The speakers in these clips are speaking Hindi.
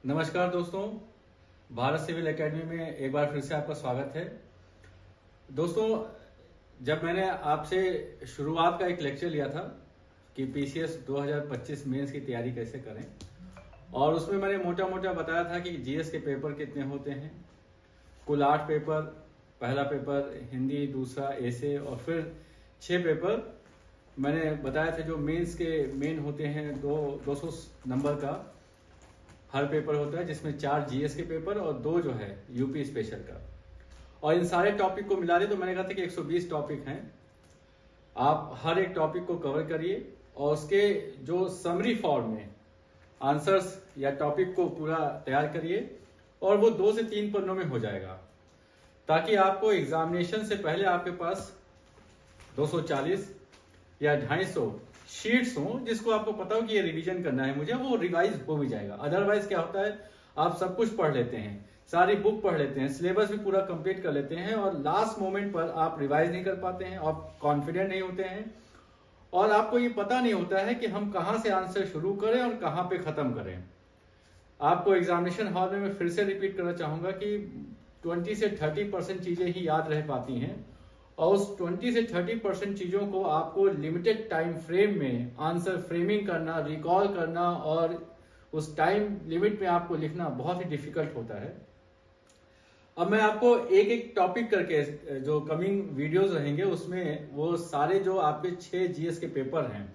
नमस्कार दोस्तों, भारत सिविल एकेडमी में एक बार फिर से आपका स्वागत है। दोस्तों, जब मैंने आपसे शुरुआत का एक लेक्चर लिया था कि पीसीएस 2025 मेंस की तैयारी कैसे करें, और उसमें मैंने मोटा मोटा बताया था कि जीएस के पेपर कितने होते हैं। कुल 8 पेपर, पहला पेपर हिंदी, दूसरा एसे और फिर 6 पेपर मैंने बताया था जो मेंस के मेन होते हैं। 200 नंबर का हर पेपर होता है, जिसमें 4 जीएस के पेपर और 2 जो है यूपी स्पेशल का। और इन सारे टॉपिक को मिला दे तो मैंने कहा था कि 120 टॉपिक हैं। आप हर एक टॉपिक को कवर करिए और उसके जो समरी फॉर्म में आंसर्स या टॉपिक को पूरा तैयार करिए, और वो 2 से 3 पन्नों में हो जाएगा, ताकि आपको एग्जामिनेशन से पहले आपके पास 240 या 250 शीट्स हो, जिसको आपको पता हो कि ये रिवीजन करना है मुझे, वो रिवाइज हो भी जाएगा। अदरवाइज क्या होता है, आप सब कुछ पढ़ लेते हैं, सारी बुक पढ़ लेते हैं, सिलेबस भी पूरा कंप्लीट कर लेते हैं, और लास्ट मोमेंट पर आप रिवाइज नहीं कर पाते हैं, आप कॉन्फिडेंट नहीं होते हैं, और आपको ये पता नहीं होता है कि हम कहाँ से आंसर शुरू करें और कहाँ पे खत्म करें। आपको एग्जामिनेशन हॉल में मैं फिर से रिपीट करना चाहूंगा कि 20 से 30% चीजें ही याद रह पाती हैं, और उस 20 से 30% चीजों को आपको लिमिटेड टाइम फ्रेम में आंसर फ्रेमिंग करना, रिकॉल करना, और उस टाइम लिमिट में आपको लिखना बहुत ही डिफिकल्ट होता है। अब मैं आपको एक एक टॉपिक करके, जो कमिंग वीडियोस रहेंगे उसमें वो सारे जो आपके 6 जीएस के पेपर हैं,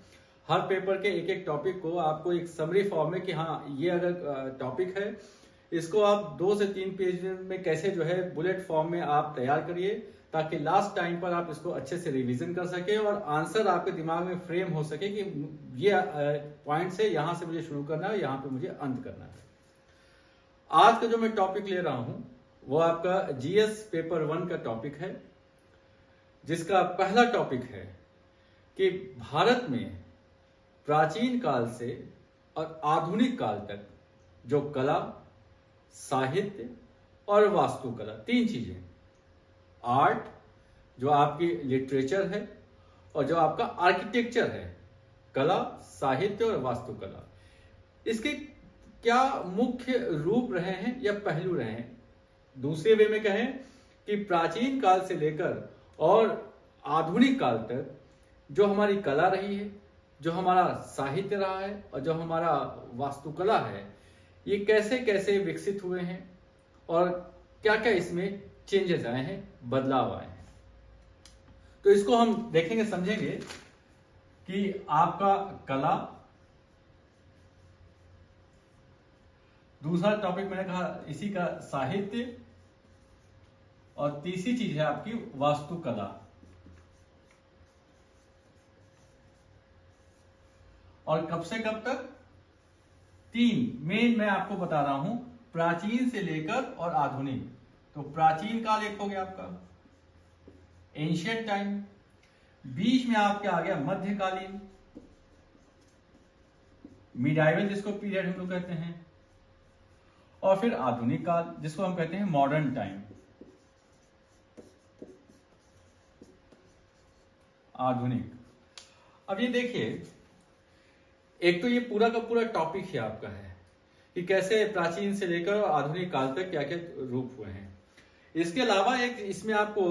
हर पेपर के एक एक टॉपिक को आपको एक समरी फॉर्म में कि हाँ ये अगर टॉपिक है, इसको आप 2 से 3 पेज में कैसे जो है बुलेट फॉर्म में आप तैयार करिए, ताकि लास्ट टाइम पर आप इसको अच्छे से रिवीजन कर सके और आंसर आपके दिमाग में फ्रेम हो सके कि ये पॉइंट से यहां से मुझे शुरू करना है, यहां पे मुझे अंत करना है। आज का जो मैं टॉपिक ले रहा हूं वो आपका जीएस पेपर 1 का टॉपिक है, जिसका पहला टॉपिक है कि भारत में प्राचीन काल से और आधुनिक काल तक जो कला, साहित्य और वास्तुकला, 3 चीजें, आर्ट जो आपकी लिटरेचर है और जो आपका आर्किटेक्चर है, कला, साहित्य और वास्तुकला, इसके क्या मुख्य रूप रहे हैं या पहलू रहे हैं। दूसरे वे में कहें कि प्राचीन काल से लेकर और आधुनिक काल तक जो हमारी कला रही है, जो हमारा साहित्य रहा है और जो हमारा वास्तुकला है, ये कैसे कैसे विकसित हुए हैं और क्या क्या इसमें चेंजेस आए हैं, बदलाव आए हैं। तो इसको हम देखेंगे, समझेंगे कि आपका कला, दूसरा टॉपिक मैंने कहा इसी का साहित्य, और तीसरी चीज है आपकी वास्तुकला। और कब से कब तक? 3 मेन मैं आपको बता रहा हूं, प्राचीन से लेकर और आधुनिक। तो प्राचीन काल एक हो गया आपका, एंशियंट टाइम, बीच में आपके आ गया मध्यकालीन, मिडाइवल जिसको पीरियड हम लोग कहते हैं, और फिर आधुनिक काल जिसको हम कहते हैं मॉडर्न टाइम, आधुनिक। अब ये देखिए, एक तो ये पूरा का पूरा टॉपिक ही आपका है कि कैसे प्राचीन से लेकर और आधुनिक काल तक क्या क्या रूप हुए हैं। इसके अलावा एक इसमें आपको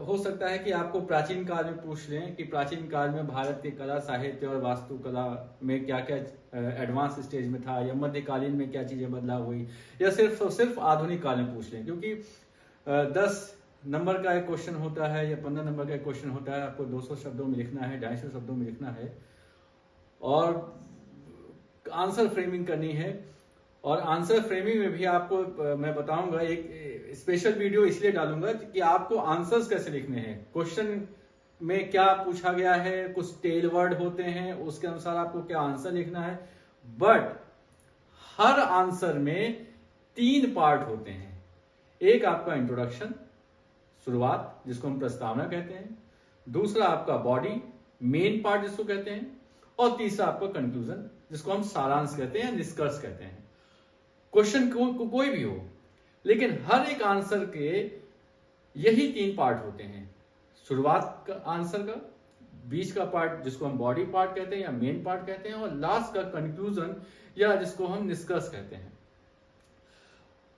हो सकता है कि आपको प्राचीन काल में पूछ लें कि प्राचीन काल में भारत की कला, साहित्य और वास्तुकला में क्या क्या एडवांस स्टेज में था, या मध्यकालीन में क्या चीजें बदलाव हुई, या सिर्फ आधुनिक काल में पूछ लें। क्योंकि 10 नंबर का एक क्वेश्चन होता है या 15 नंबर का एक क्वेश्चन होता है, आपको 200 शब्दों में लिखना है, 250 शब्दों में लिखना है, और आंसर फ्रेमिंग करनी है। और आंसर फ्रेमिंग में भी आपको मैं बताऊंगा, एक स्पेशल वीडियो इसलिए डालूंगा कि आपको आंसर्स कैसे लिखने हैं, क्वेश्चन में क्या पूछा गया है, कुछ टेल वर्ड होते हैं, उसके अनुसार आपको क्या आंसर लिखना है। बट हर आंसर में 3 पार्ट होते हैं। एक आपका इंट्रोडक्शन, शुरुआत, जिसको हम प्रस्तावना कहते हैं, दूसरा आपका बॉडी, मेन पार्ट जिसको कहते हैं, और तीसरा आपका कंक्लूजन, जिसको हम सारांश कहते हैं, निष्कर्ष कहते हैं। क्वेश्चन कोई भी हो, लेकिन हर एक आंसर के यही 3 पार्ट होते हैं। शुरुआत का आंसर का, बीच का पार्ट जिसको हम बॉडी पार्ट कहते हैं या मेन पार्ट कहते हैं, और लास्ट का कंक्लूजन या जिसको हम निष्कर्ष कहते हैं।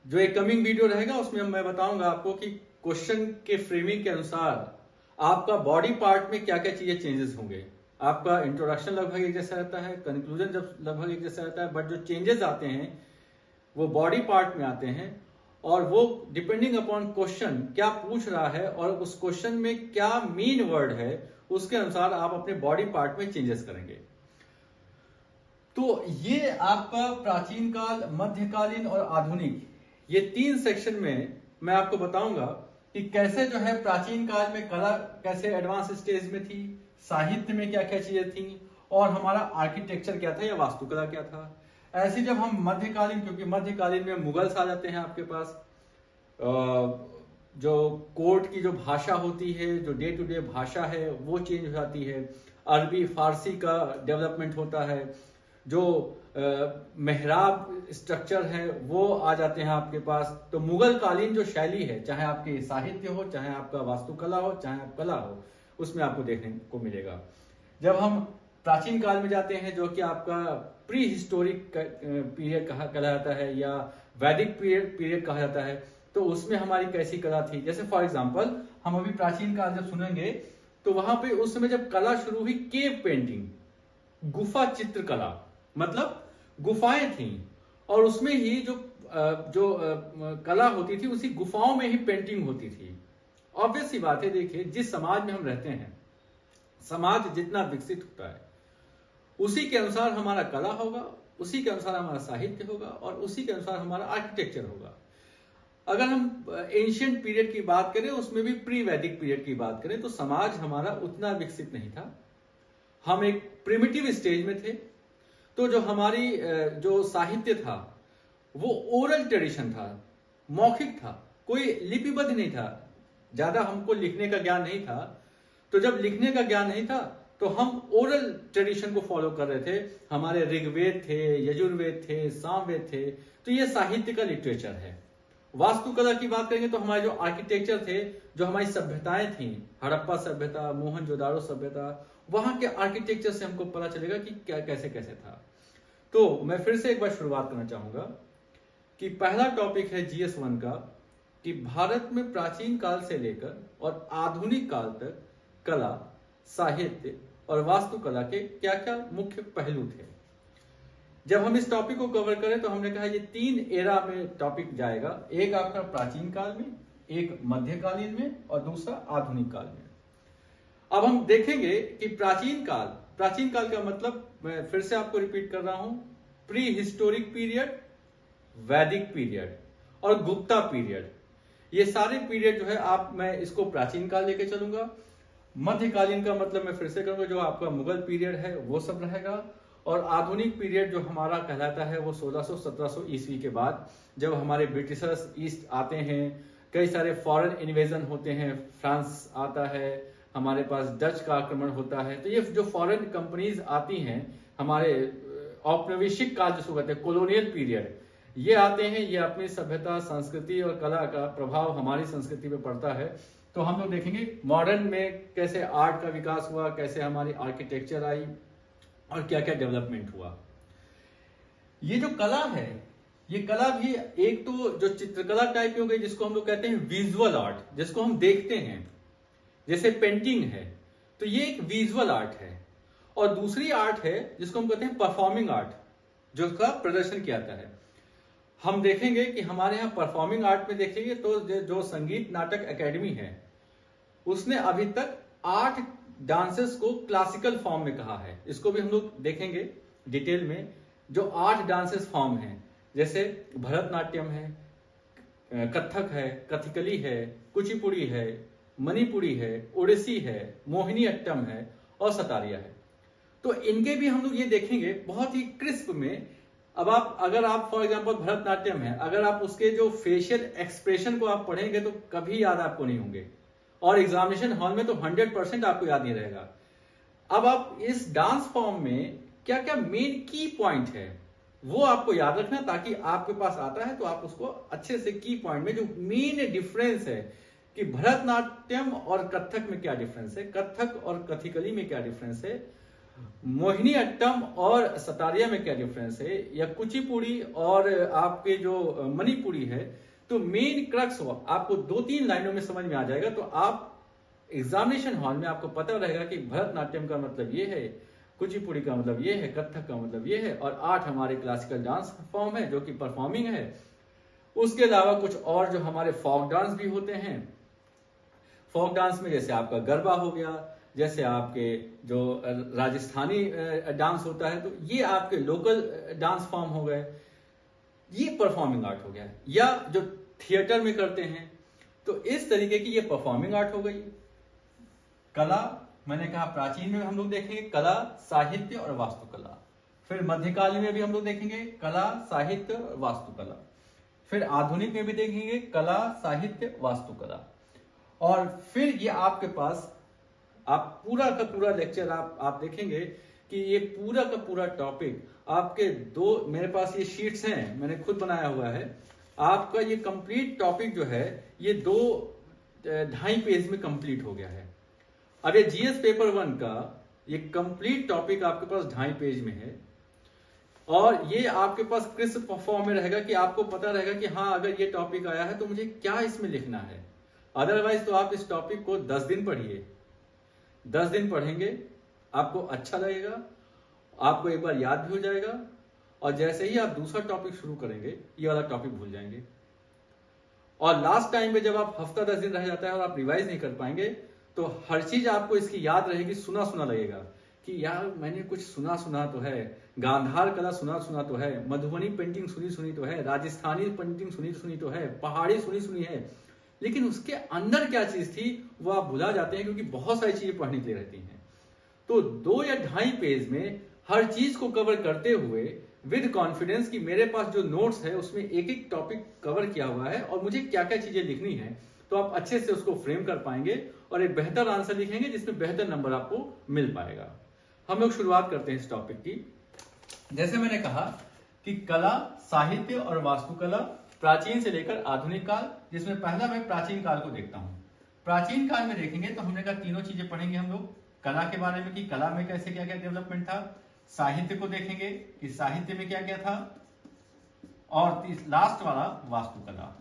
जो एक कमिंग वीडियो रहेगा उसमें मैं बताऊंगा आपको कि क्वेश्चन के फ्रेमिंग के अनुसार आपका बॉडी पार्ट में क्या क्या चीजें चेंजेस होंगे। आपका इंट्रोडक्शन लगभग एक जैसा रहता है, कंक्लूजन जब लगभग एक जैसा रहता है, बट जो चेंजेस आते हैं वो बॉडी पार्ट में आते हैं, और वो डिपेंडिंग अपॉन क्वेश्चन क्या पूछ रहा है और उस क्वेश्चन में क्या मीन वर्ड है उसके अनुसार आप अपने बॉडी पार्ट में चेंजेस करेंगे। तो ये आपका प्राचीन काल, मध्यकालीन और आधुनिक, ये 3 सेक्शन में मैं आपको बताऊंगा कि कैसे जो है प्राचीन काल में कला कैसे एडवांस स्टेज में थी, साहित्य में क्या क्या चीजें थी, और हमारा आर्किटेक्चर क्या था या वास्तुकला क्या था। ऐसे जब हम मध्यकालीन, क्योंकि मध्यकालीन में मुगल्स आ जाते हैं आपके पास, जो कोर्ट की जो भाषा होती है, जो डे टू डे भाषा है वो चेंज हो जाती है, अरबी फारसी का डेवलपमेंट होता है, जो मेहराब स्ट्रक्चर है वो आ जाते हैं आपके पास। तो मुगल कालीन जो शैली है, चाहे आपके साहित्य हो, चाहे आपका वास्तुकला हो, चाहे आप कला हो, उसमें आपको देखने को मिलेगा। जब हम प्राचीन काल में जाते हैं जो कि आपका प्री हिस्टोरिक पीरियड कहा जाता है या वैदिक पीरियड कहा जाता है, तो उसमें हमारी कैसी कला थी। जैसे फॉर एग्जांपल हम अभी प्राचीन काल जब सुनेंगे तो वहां पे उस समय जब कला शुरू हुई, केव पेंटिंग, गुफा चित्रकला, मतलब गुफाएं थी और उसमें ही जो कला होती थी उसी गुफाओं में ही पेंटिंग होती थी। ऑब्वियस सी बात है, देखिए जिस समाज में हम रहते हैं, समाज जितना विकसित होता है उसी के अनुसार हमारा कला होगा, उसी के अनुसार हमारा साहित्य होगा और उसी के अनुसार हमारा आर्किटेक्चर होगा। अगर हम एंशियंट पीरियड की बात करें, उसमें भी प्री वैदिक पीरियड की बात करें, तो समाज हमारा उतना विकसित नहीं था, हम एक प्रिमिटिव स्टेज में थे। तो जो हमारी जो साहित्य था वो ओरल ट्रेडिशन था, मौखिक था, कोई लिपिबद्ध नहीं था, ज्यादा हमको लिखने का ज्ञान नहीं था। तो जब लिखने का ज्ञान नहीं था तो हम ओरल ट्रेडिशन को फॉलो कर रहे थे। हमारे ऋग्वेद थे, यजुर्वेद थे, सामवेद थे, तो ये साहित्य का लिटरेचर है। वास्तुकला की बात करेंगे तो हमारे जो आर्किटेक्चर थे, जो हमारी सभ्यताएं थी, हड़प्पा सभ्यता, मोहनजोदाड़ो सभ्यता, वहां के आर्किटेक्चर से हमको पता चलेगा कि क्या कैसे कैसे था। तो मैं फिर से एक बार शुरुआत करना चाहूंगा कि पहला टॉपिक है GS1 का, कि भारत में प्राचीन काल से लेकर और आधुनिक काल तक कला, साहित्य और वास्तुकला के क्या क्या मुख्य पहलू थे। जब हम इस टॉपिक को कवर करें तो हमने कहा ये 3 एरा में टॉपिक जाएगा, एक आपका प्राचीन काल में, एक मध्यकालीन में और दूसरा आधुनिक काल में। अब हम देखेंगे कि प्राचीन काल का मतलब, मैं फिर से आपको रिपीट कर रहा हूं, pre historic period, Vedic period और गुप्ता पीरियड, ये सारे पीरियड जो है मैं इसको प्राचीन काल लेके चलूंगा। मध्यकालीन का मतलब मैं फिर से करूंगा जो आपका मुगल पीरियड है वो सब रहेगा, और आधुनिक पीरियड जो हमारा कहलाता है वो 1600-1700 ईस्वी के बाद, जब हमारे ब्रिटिशर्स ईस्ट आते हैं, कई सारे फॉरेन इन्वेजन होते हैं, फ्रांस आता है, हमारे पास डच का आक्रमण होता है। तो ये जो फॉरेन कंपनीज आती हैं, हमारे औपनिवेशिक काल जिसको कहते हैं कॉलोनियल पीरियड, ये आते हैं, ये अपनी सभ्यता, संस्कृति और कला का प्रभाव हमारी संस्कृति पे पड़ता है। तो हम लोग देखेंगे मॉडर्न में कैसे आर्ट का विकास हुआ, कैसे हमारी आर्किटेक्चर आई और क्या क्या डेवलपमेंट हुआ। ये जो कला है, ये कला भी एक तो जो चित्रकला टाइप की हो गई, जिसको हम लोग कहते हैं विजुअल आर्ट, जिसको हम देखते हैं, जैसे पेंटिंग है, तो ये एक विजुअल आर्ट है। और दूसरी आर्ट है जिसको हम कहते हैं परफॉर्मिंग आर्ट, जो उसका प्रदर्शन किया जाता है। हम देखेंगे कि हमारे यहाँ परफॉर्मिंग आर्ट में देखेंगे तो जो संगीत नाटक एकेडमी है उसने अभी तक 8 डांसेस को क्लासिकल फॉर्म में कहा है। इसको भी हम लोग देखेंगे डिटेल में। जो 8 डांसेस फॉर्म हैं, जैसे भरतनाट्यम है, कथक है, कथकली है, कुचिपुड़ी है, मणिपुरी है, ओडिसी है, मोहिनी अट्टम है और सतारिया है। तो इनके भी हम लोग ये देखेंगे बहुत ही क्रिस्प में। अब अगर आप फॉर एग्जांपल भरतनाट्यम है, अगर आप उसके जो फेशियल एक्सप्रेशन को आप पढ़ेंगे तो कभी याद आपको नहीं होंगे, और एग्जामिनेशन हॉल में तो 100% आपको याद नहीं रहेगा। अब आप इस डांस फॉर्म में क्या क्या मेन की पॉइंट है वो आपको याद रखना, ताकि आपके पास आता है तो आप उसको अच्छे से की पॉइंट में, जो मेन डिफरेंस है कि भरतनाट्यम और कथक में क्या डिफरेंस है, कथक और कथकली में क्या डिफरेंस है, मोहिनी अट्टम और सतारिया में क्या डिफरेंस है, या कुचिपुड़ी और आपके जो मणिपुरी है, तो मेन क्रक्स आपको 2-3 लाइनों में समझ में आ जाएगा। तो आप एग्जामिनेशन हॉल में आपको पता रहेगा कि भरतनाट्यम का मतलब ये है, कुचिपुड़ी का मतलब ये है, कथक का मतलब ये है, और 8 हमारे क्लासिकल डांस फॉर्म है जो कि परफॉर्मिंग है। उसके अलावा कुछ और जो हमारे फोक डांस भी होते हैं। फोक डांस में जैसे आपका गरबा हो गया, जैसे आपके जो राजस्थानी डांस होता है, तो ये आपके लोकल डांस फॉर्म हो गए, ये परफॉर्मिंग आर्ट हो गया। या जो थिएटर में करते हैं, तो इस तरीके की ये परफॉर्मिंग आर्ट हो गई। कला, मैंने कहा प्राचीन में हम लोग देखेंगे कला, साहित्य और वास्तुकला। फिर मध्यकालीन में भी हम लोग देखेंगे कला, साहित्य और वास्तुकला। फिर आधुनिक में भी देखेंगे कला, साहित्य, वास्तुकला। और फिर ये आपके पास आप पूरा का पूरा लेक्चर आप देखेंगे कि ये पूरा का पूरा टॉपिक आपके मेरे पास ये शीट्स हैं, मैंने खुद बनाया हुआ है। आपका ये कंप्लीट टॉपिक जो है ये 2.5 पेज में कंप्लीट हो गया है। अब ये जीएस पेपर 1 का ये कंप्लीट टॉपिक आपके पास 2.5 पेज में है, और ये आपके पास क्रिस्प फॉर्म में रहेगा कि आपको पता रहेगा कि हाँ, अगर ये टॉपिक आया है तो मुझे क्या इसमें लिखना है। अदरवाइज तो आप इस टॉपिक को 10 दिन पढ़िए, 10 दिन पढ़ेंगे, आपको अच्छा लगेगा, आपको एक बार याद भी हो जाएगा, और जैसे ही आप दूसरा टॉपिक शुरू करेंगे ये वाला टॉपिक भूल जाएंगे। और लास्ट टाइम में जब आप हफ्ता 10 दिन रह जाता है और आप रिवाइज नहीं कर पाएंगे, तो हर चीज आपको इसकी याद रहेगी, सुना सुना लगेगा कि यार मैंने कुछ सुना सुना तो है, गांधार कला सुना सुना तो है, मधुबनी पेंटिंग सुनी सुनी तो है, राजस्थानी पेंटिंग सुनी सुनी तो है, पहाड़ी सुनी सुनी है, लेकिन उसके अंदर क्या चीज थी वो आप भुला जाते हैं, क्योंकि बहुत सारी चीजें पढ़ने के लिए रहती हैं। तो 2 या 2.5 पेज में हर चीज को कवर करते हुए विद कॉन्फिडेंस कि मेरे पास जो नोट्स है उसमें एक एक टॉपिक कवर किया हुआ है और मुझे क्या क्या चीजें लिखनी है, तो आप अच्छे से उसको फ्रेम कर पाएंगे और एक बेहतर आंसर लिखेंगे जिसमें बेहतर नंबर आपको मिल पाएगा। हम लोग शुरुआत करते हैं इस टॉपिक की। जैसे मैंने कहा कि कला, साहित्य और वास्तुकला प्राचीन से लेकर आधुनिक काल, जिसमें पहला मैं प्राचीन काल को देखता हूं। प्राचीन काल में देखेंगे तो हमने कहा तीनों चीजें पढ़ेंगे हम लोग। कला के बारे में कि कला में कैसे क्या क्या डेवलपमेंट था, साहित्य को देखेंगे कि साहित्य में क्या क्या था, और लास्ट वाला वास्तुकला।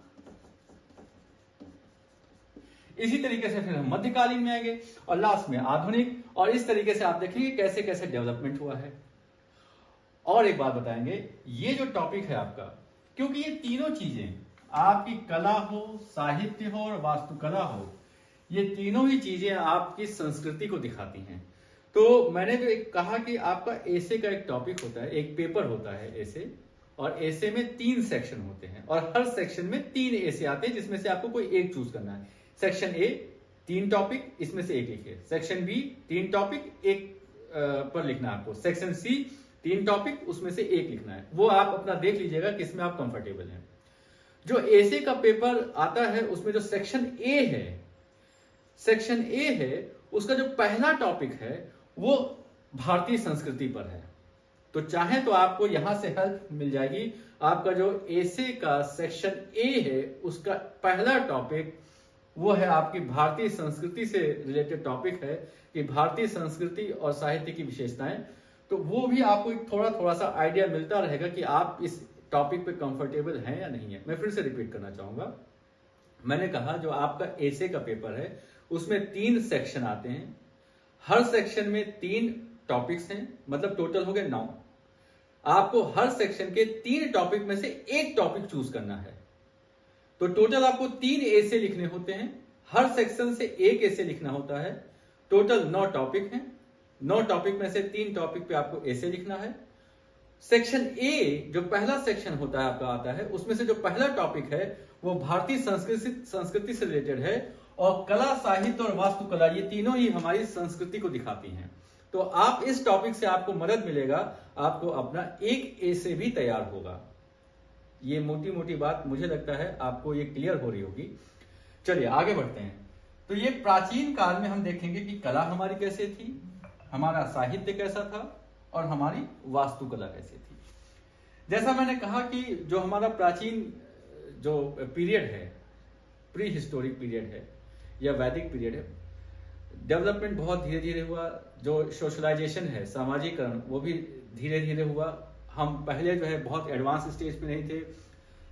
इसी तरीके से फिर हम मध्यकालीन में आएंगे और लास्ट में आधुनिक, और इस तरीके से आप देखेंगे कैसे कैसे डेवलपमेंट हुआ है। और एक बात बताएंगे, ये जो टॉपिक है आपका, क्योंकि ये तीनों चीजें आपकी कला हो, साहित्य हो और वास्तुकला हो, ये तीनों ही चीजें आपकी संस्कृति को दिखाती हैं। तो मैंने जो एक कहा कि आपका एसे का एक टॉपिक होता है, एक पेपर होता है एसे, और एसे में 3 सेक्शन होते हैं और हर सेक्शन में 3 एसे आते हैं जिसमें से आपको कोई एक चूज करना है। सेक्शन ए 3 टॉपिक, इसमें से एक लिखिए। सेक्शन बी 3 टॉपिक, एक पर लिखना है आपको। सेक्शन सी 3 टॉपिक, उसमें से एक लिखना है। वो आप अपना देख लीजिएगा किसमें आप कंफर्टेबल हैं। जो एसे का पेपर आता है उसमें जो सेक्शन ए है, सेक्शन ए है, उसका जो पहला टॉपिक है वो भारतीय संस्कृति पर है। तो चाहे तो आपको यहां से हेल्प मिल जाएगी। आपका जो एसे का सेक्शन ए है उसका पहला टॉपिक वो है आपकी भारतीय संस्कृति से रिलेटेड टॉपिक है कि भारतीय संस्कृति और साहित्य की विशेषताएं। तो वो भी आपको थोड़ा थोड़ा सा आइडिया मिलता रहेगा कि आप इस टॉपिक पे कंफर्टेबल हैं या नहीं है। मैं फिर से रिपीट करना चाहूंगा, मैंने कहा जो आपका एसे का पेपर है उसमें 3 सेक्शन आते हैं, हर सेक्शन में 3 टॉपिक्स हैं, मतलब टोटल हो गए 9। आपको हर सेक्शन के 3 टॉपिक में से एक टॉपिक चूज करना है। तो टोटल आपको 3 एसे लिखने होते हैं, हर सेक्शन से एक एसे लिखना होता है। टोटल 9 टॉपिक हैं, 9 टॉपिक में से 3 टॉपिक पे आपको एसे लिखना है। सेक्शन ए जो पहला सेक्शन होता है आपका आता है, उसमें से जो पहला टॉपिक है वो भारतीय संस्कृति से रिलेटेड है, और कला, साहित्य और वास्तुकला ये तीनों ही हमारी संस्कृति को दिखाती हैं। तो आप इस टॉपिक से आपको मदद मिलेगा, आपको अपना एक एसे भी तैयार होगा। ये मोटी मोटी बात मुझे लगता है आपको ये क्लियर हो रही होगी। चलिए आगे बढ़ते हैं। तो ये प्राचीन काल में हम देखेंगे कि कला हमारी कैसे थी, हमारा साहित्य कैसा था और हमारी वास्तुकला कैसे थी। जैसा मैंने कहा कि जो हमारा प्राचीन जो पीरियड है, प्री हिस्टोरिक पीरियड है या वैदिक पीरियड है, डेवलपमेंट बहुत धीरे धीरे हुआ, जो सोशलाइजेशन है, सामाजिकरण, वो भी धीरे धीरे हुआ। हम पहले जो है बहुत एडवांस स्टेज पे नहीं थे,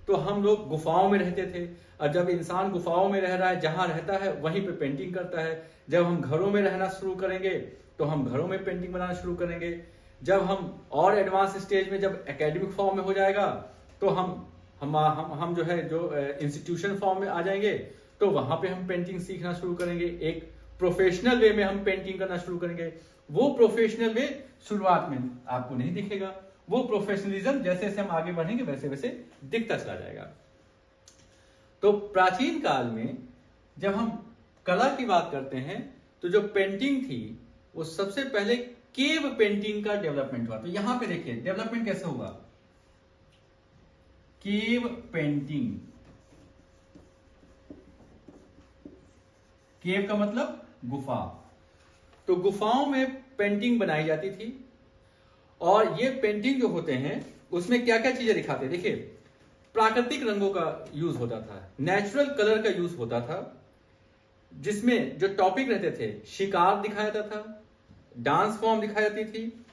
तो हम लोग गुफाओं में रहते थे। और जब इंसान गुफाओं में रह रहा है, जहां रहता है वहीं पे पेंटिंग करता है। जब हम घरों में रहना शुरू करेंगे तो हम घरों में पेंटिंग बनाना शुरू करेंगे। जब हम और एडवांस स्टेज में, जब एकेडमिक फॉर्म में हो जाएगा, तो हम जो है जो इंस्टीट्यूशन फॉर्म में आ जाएंगे, तो वहां पे हम पेंटिंग सीखना शुरू करेंगे। एक प्रोफेशनल वे में हम पेंटिंग करना शुरू करेंगे। वो प्रोफेशनल वे शुरुआत में आपको नहीं दिखेगा, वो प्रोफेशनलिज्म जैसे जैसे हम आगे बढ़ेंगे वैसे वैसे दिखता चला जाएगा। तो प्राचीन काल में जब हम कला की बात करते हैं, तो जो पेंटिंग थी वो सबसे पहले केव पेंटिंग का डेवलपमेंट हुआ। तो यहां पे देखिए डेवलपमेंट कैसे हुआ, केव पेंटिंग। केव का मतलब गुफा। तो गुफाओं में पेंटिंग बनाई जाती थी, और ये पेंटिंग जो होते हैं उसमें क्या क्या चीजें दिखाते हैं। देखिए, प्राकृतिक रंगों का यूज होता था, नेचुरल कलर का यूज होता था, जिसमें जो टॉपिक रहते थे, शिकार दिखाया जाता था, डांस फॉर्म दिखाई जाती थी,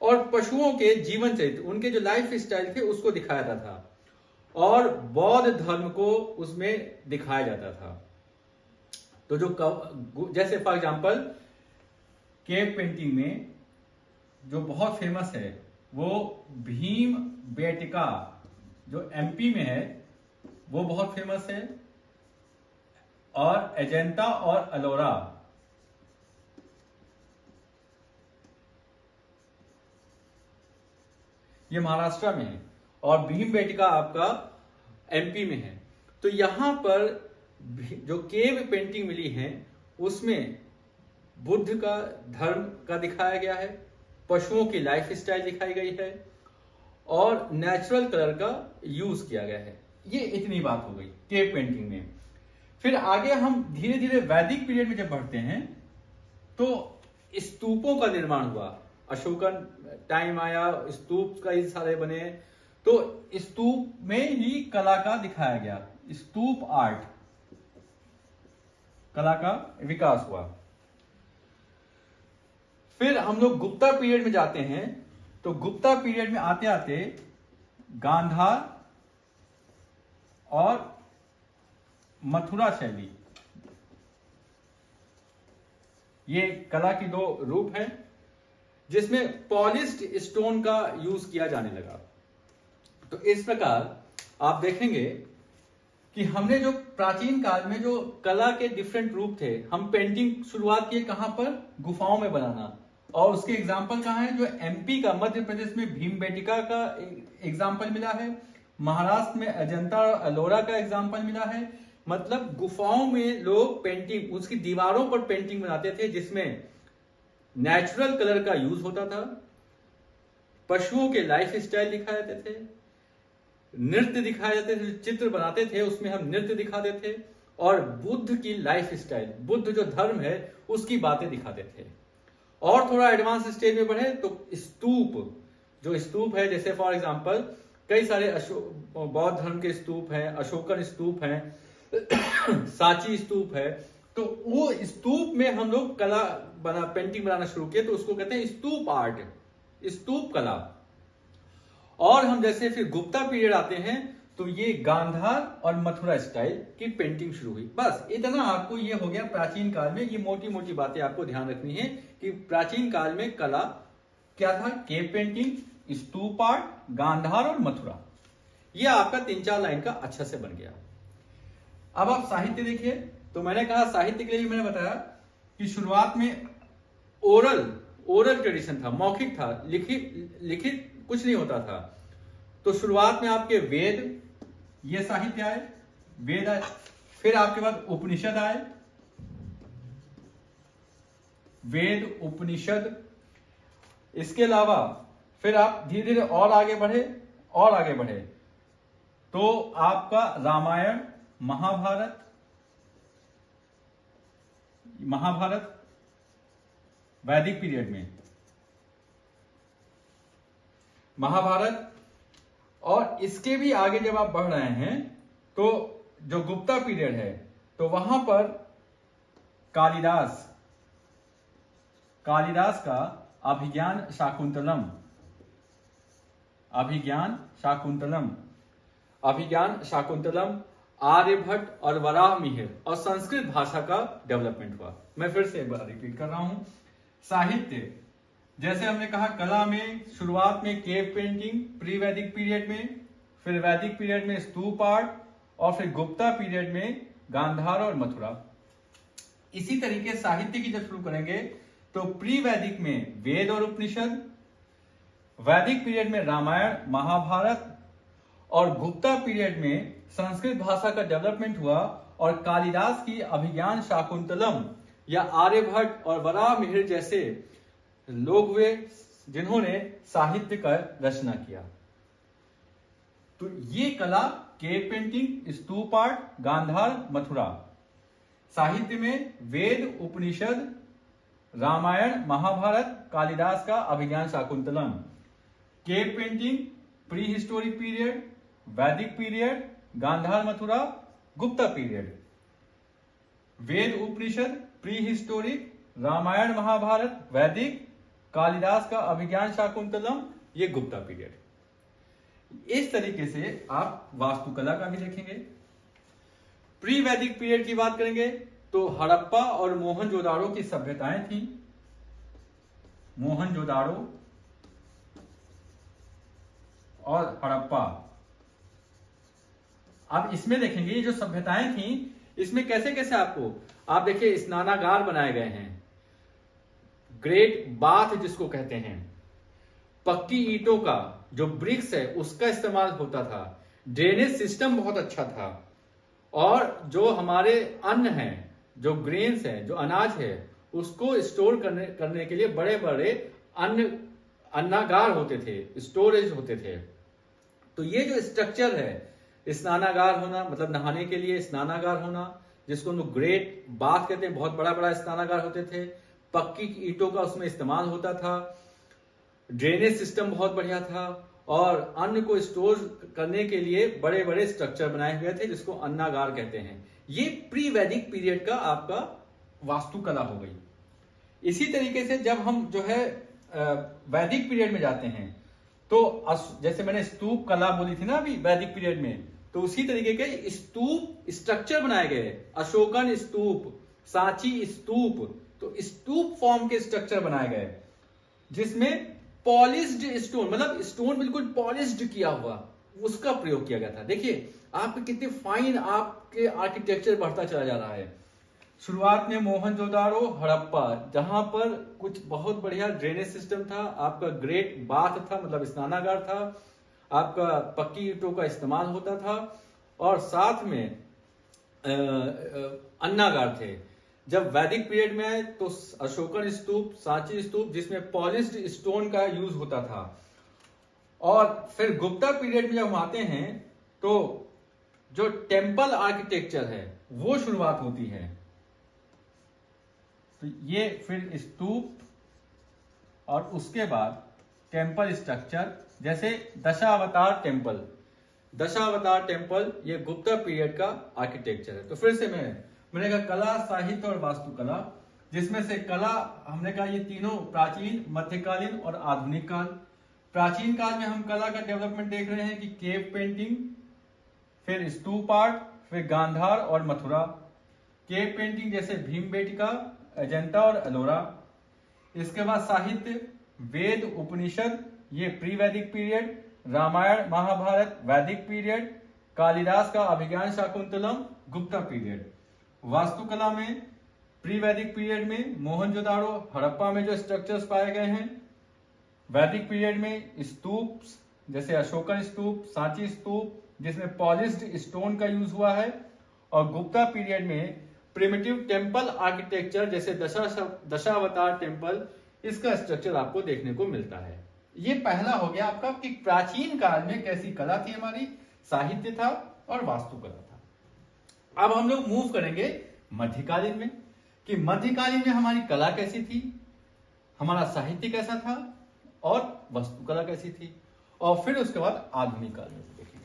और पशुओं के जीवन चरित्र, उनके जो लाइफ स्टाइल थे उसको दिखाया जाता था, और बौद्ध धर्म को उसमें दिखाया जाता था। तो जो जैसे फॉर एग्जांपल केव पेंटिंग में जो बहुत फेमस है वो भीम बेटका, जो एमपी में है, वो बहुत फेमस है। और अजंता और अलोरा, ये महाराष्ट्र में है, और भीम बेटका आपका एमपी में है। तो यहां पर जो केव पेंटिंग मिली है उसमें बुद्ध का धर्म का दिखाया गया है, पशुओं की लाइफ स्टाइल दिखाई गई है, और नेचुरल कलर का यूज किया गया है। ये इतनी बात हो गई केव पेंटिंग में। फिर आगे हम धीरे धीरे वैदिक पीरियड में जब बढ़ते हैं, तो स्तूपों का निर्माण हुआ। अशोकन टाइम आया, स्तूप कई सारे बने, तो स्तूप में ही कला का दिखाया गया, स्तूप आर्ट, कला का विकास हुआ। फिर हम लोग गुप्ता पीरियड में जाते हैं, तो गुप्ता पीरियड में आते आते गांधार और मथुरा शैली, ये कला की दो रूप हैं, जिसमें पॉलिश्ड स्टोन का यूज किया जाने लगा। तो इस प्रकार आप देखेंगे कि हमने जो प्राचीन काल में जो कला के डिफरेंट रूप थे, हम पेंटिंग शुरुआत किए कहां पर, गुफाओं में बनाना। और उसके एग्जाम्पल कहां है, जो एमपी का, मध्य प्रदेश में भीमबेटका का एग्जाम्पल मिला है, महाराष्ट्र में अजंता और अलोरा का एग्जाम्पल मिला है। मतलब गुफाओं में लोग पेंटिंग, उसकी दीवारों पर पेंटिंग बनाते थे, जिसमें नेचुरल कलर का यूज होता था, पशुओं के लाइफ स्टाइल दिखाए जाते थे, नृत्य दिखाए जाते थे, चित्र बनाते थे उसमें हम नृत्य दिखाते थे, और बुद्ध की लाइफ स्टाइल, बुद्ध जो धर्म है उसकी बातें दिखाते थे। और थोड़ा एडवांस स्टेज में बढ़े तो स्तूप, जो स्तूप है, जैसे फॉर एग्जांपल कई सारे बौद्ध धर्म के स्तूप हैं, अशोकन स्तूप हैं, सांची स्तूप है। तो वो स्तूप में हम लोग कला पेंटिंग बनाना शुरू किए, तो उसको कहते हैं स्तूप आर्ट, स्तूप कला। और हम जैसे फिर गुप्ता पीरियड आते हैं, तो ये गांधार और मथुरा स्टाइल की पेंटिंग शुरू हुई। बस इतना आपको ये हो गया प्राचीन काल में। ये मोटी मोटी बातें आपको ध्यान रखनी है कि प्राचीन काल में कला क्या था, केव पेंटिंग, स्तूप आर्ट, गांधार और मथुरा। ये आपका 3-4 लाइन का अच्छा से बन गया। अब आप साहित्य देखिए, तो मैंने कहा साहित्य के लिए भी मैंने बताया कि शुरुआत में ओरल ट्रेडिशन था, मौखिक था, लिखित कुछ नहीं होता था। तो शुरुआत में आपके वेद, ये साहित्य आए, वेद आए, फिर आपके बाद उपनिषद आए, वेद उपनिषद। इसके अलावा फिर आप धीरे धीरे और आगे बढ़े तो आपका रामायण, महाभारत वैदिक पीरियड में, महाभारत। और इसके भी आगे जब आप बढ़ रहे हैं तो जो गुप्ता पीरियड है, तो वहां पर कालिदास, कालिदास का अभिज्ञान शाकुंतलम, अभिज्ञान शाकुंतलम, अभिज्ञान शाकुंतलम, आर्यभट्ट और वराह मिहिर और संस्कृत भाषा का डेवलपमेंट हुआ। मैं फिर से एक बार रिपीट कर रहा हूं। साहित्य, जैसे हमने कहा कला में शुरुआत में केव पेंटिंग प्री वैदिक पीरियड में, फिर वैदिक पीरियड में स्तूप आर्ट और फिर गुप्ता पीरियड में गांधार और मथुरा। इसी तरीके साहित्य की जब शुरू करेंगे तो प्री वैदिक में वेद और उपनिषद, वैदिक पीरियड में रामायण महाभारत और गुप्ता पीरियड में संस्कृत भाषा का डेवलपमेंट हुआ और कालिदास की अभिज्ञान शाकुंतलम या आर्यभट्ट और वराह मिहिर जैसे लोग हुए जिन्होंने साहित्य का रचना किया। तो ये कला cave painting, stupa art, Gandhara, Mathura. साहित्य में वेद उपनिषद रामायण महाभारत, कालिदास का Abhijnana Shakuntalam. Cave painting prehistoric period, Vedic period, Gandhara Mathura, Gupta period. Veda Upanishad prehistoric, Ramayana Mahabharata Vedic, Kalidasa का अभिज्ञान शाकुंतलम, ये गुप्ता पीरियड। इस तरीके से आप वास्तुकला का भी देखेंगे। प्री वैदिक पीरियड की बात करेंगे तो हड़प्पा और मोहनजोदाड़ो की सभ्यताएं थी। मोहनजोदाड़ो और हड़प्पा। अब इसमें देखेंगे ये जो सभ्यताएं थी इसमें कैसे कैसे आपको, आप देखिए स्नानागार बनाए गए हैं, ग्रेट बाथ जिसको कहते हैं, पक्की ईंटों का जो ब्रिक्स है उसका इस्तेमाल होता था, ड्रेनेज सिस्टम बहुत अच्छा था और जो हमारे अन्न हैं, जो ग्रेन्स हैं, जो अनाज है उसको स्टोर करने के लिए बड़े बड़े अन्नागार होते थे, स्टोरेज होते थे। तो ये जो स्ट्रक्चर है, स्नानागार होना मतलब नहाने के लिए स्नानागार होना, जिसको हम लोग ग्रेट बाथ कहते हैं, बहुत बड़ा बड़ा स्नानागार होते थे, पक्की ईंटों का उसमें इस्तेमाल होता था, ड्रेनेज सिस्टम बहुत बढ़िया था और अन्न को स्टोर करने के लिए बड़े बड़े स्ट्रक्चर बनाए हुए थे जिसको अन्नागार कहते हैं। ये प्री वैदिक पीरियड का आपका वास्तुकला हो गई। इसी तरीके से जब हम जो है वैदिक पीरियड में जाते हैं तो जैसे मैंने स्तूप कला बोली थी ना अभी वैदिक पीरियड में, तो उसी तरीके के स्तूप स्ट्रक्चर बनाए गए, अशोकन स्तूप, सांची स्तूप, तो स्तूप फॉर्म के स्ट्रक्चर बनाए गए जिसमें पॉलिश्ड स्टोन, मतलब स्टोन बिल्कुल पॉलिश्ड किया हुआ, उसका प्रयोग किया गया था। देखिए आपके कितने फाइन आपके आर्किटेक्चर बढ़ता चला जा रहा है। शुरुआत में मोहनजोदाड़ो, हड़प्पा, जहां पर कुछ बहुत बढ़िया ड्रेनेज सिस्टम था, आपका ग्रेट बाथ था मतलब स्नानागार था, आपका पक्की ईंटों का इस्तेमाल होता था और साथ में अन्नागार थे। जब वैदिक पीरियड में आए तो अशोकन स्तूप, सांची स्तूप जिसमें पॉलिश्ड स्टोन का यूज होता था और फिर गुप्ता पीरियड में जब हम आते हैं तो जो टेम्पल आर्किटेक्चर है वो शुरुआत होती है। तो ये फिर स्तूप और उसके बाद टेम्पल स्ट्रक्चर, जैसे दशावतार टेम्पल, दशावतार टेम्पल ये गुप्ता पीरियड का आर्किटेक्चर है। तो फिर से मैंने कहा कला, साहित्य और वास्तुकला, जिसमें से कला हमने कहा ये तीनों प्राचीन, मध्यकालीन और आधुनिक काल। प्राचीन काल में हम कला का डेवलपमेंट देख रहे हैं कि केव पेंटिंग, फिर स्तूप आर्ट, फिर गांधार और मथुरा। केव पेंटिंग जैसे भीमबेटका, अजंता और एलोरा। इसके बाद साहित्य, वेद उपनिषद ये प्री वैदिक पीरियड, रामायण महाभारत वैदिक पीरियड, कालिदास का अभिज्ञान शाकुंतलम गुप्ता पीरियड। वास्तुकला में प्री वैदिक पीरियड में मोहनजोदाड़ो, हड़प्पा में जो स्ट्रक्चर्स पाए गए हैं, वैदिक पीरियड में स्तूप जैसे अशोकन स्तूप, सांची स्तूप जिसमें पॉलिश्ड स्टोन का यूज हुआ है, और गुप्ता पीरियड में प्रिमिटिव टेम्पल आर्किटेक्चर जैसे दशावतार टेम्पल, इसका स्ट्रक्चर आपको देखने को मिलता है। ये पहला हो गया आपका कि प्राचीन काल में कैसी कला थी हमारी, साहित्य था और वास्तुकला था। अब हम लोग मूव करेंगे मध्यकालीन में कि मध्यकालीन में हमारी कला कैसी थी, हमारा साहित्य कैसा था और वास्तुकला कैसी थी, और फिर उसके बाद आधुनिक काल में देखेंगे।